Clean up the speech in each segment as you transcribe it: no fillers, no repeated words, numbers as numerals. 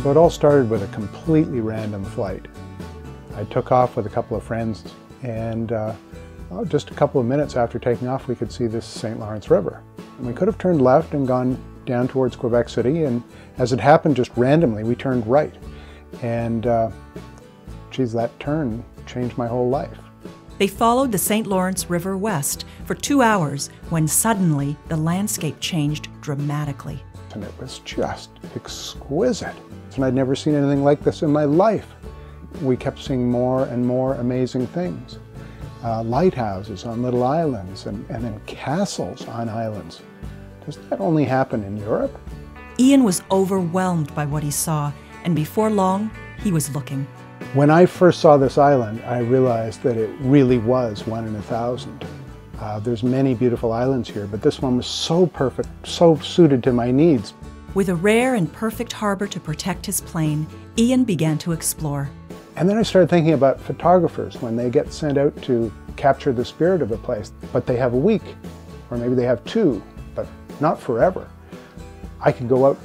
So it all started with a completely random flight. I took off with a couple of friends, and just a couple of minutes after taking off, we could see this St. Lawrence River. And we could have turned left and gone down towards Quebec City, and as it happened, just randomly, we turned right. And geez, that turn changed my whole life. They followed the St. Lawrence River west for 2 hours when suddenly the landscape changed dramatically. And it was just exquisite. And I'd never seen anything like this in my life. We kept seeing more and more amazing things. Lighthouses on little islands and then castles on islands. Does that only happen in Europe? Ian was overwhelmed by what he saw, and before long, he was looking. When I first saw this island, I realized that it really was one in 1,000. There's many beautiful islands here, but this one was so perfect, so suited to my needs. With a rare and perfect harbor to protect his plane, Ian began to explore. And then I started thinking about photographers when they get sent out to capture the spirit of a place, but they have a week, or maybe they have 2, but not forever. I could go out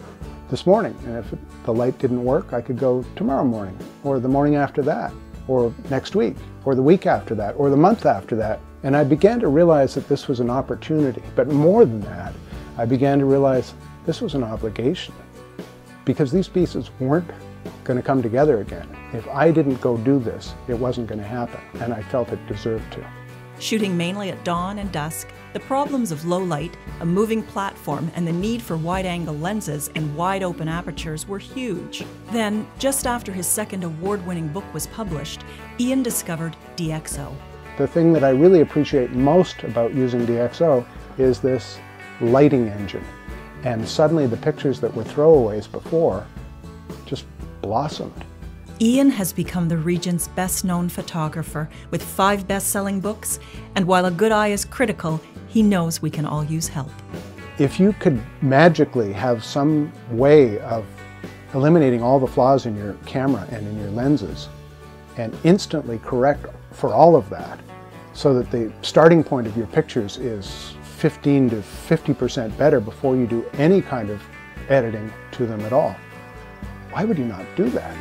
this morning, and if the light didn't work, I could go tomorrow morning, or the morning after that, or next week, or the week after that, or the month after that. And I began to realize that this was an opportunity, but more than that, I began to realize this was an obligation, because these pieces weren't going to come together again. If I didn't go do this, it wasn't going to happen, and I felt it deserved to. Shooting mainly at dawn and dusk, the problems of low light, a moving platform, and the need for wide-angle lenses and wide-open apertures were huge. Then, just after his second award-winning book was published, Ian discovered DxO. The thing that I really appreciate most about using DxO is this lighting engine. And suddenly the pictures that were throwaways before just blossomed. Ian has become the region's best-known photographer with 5 best-selling books, and while a good eye is critical, he knows we can all use help. If you could magically have some way of eliminating all the flaws in your camera and in your lenses and instantly correct for all of that so that the starting point of your pictures is 15 to 50% better before you do any kind of editing to them at all, why would you not do that?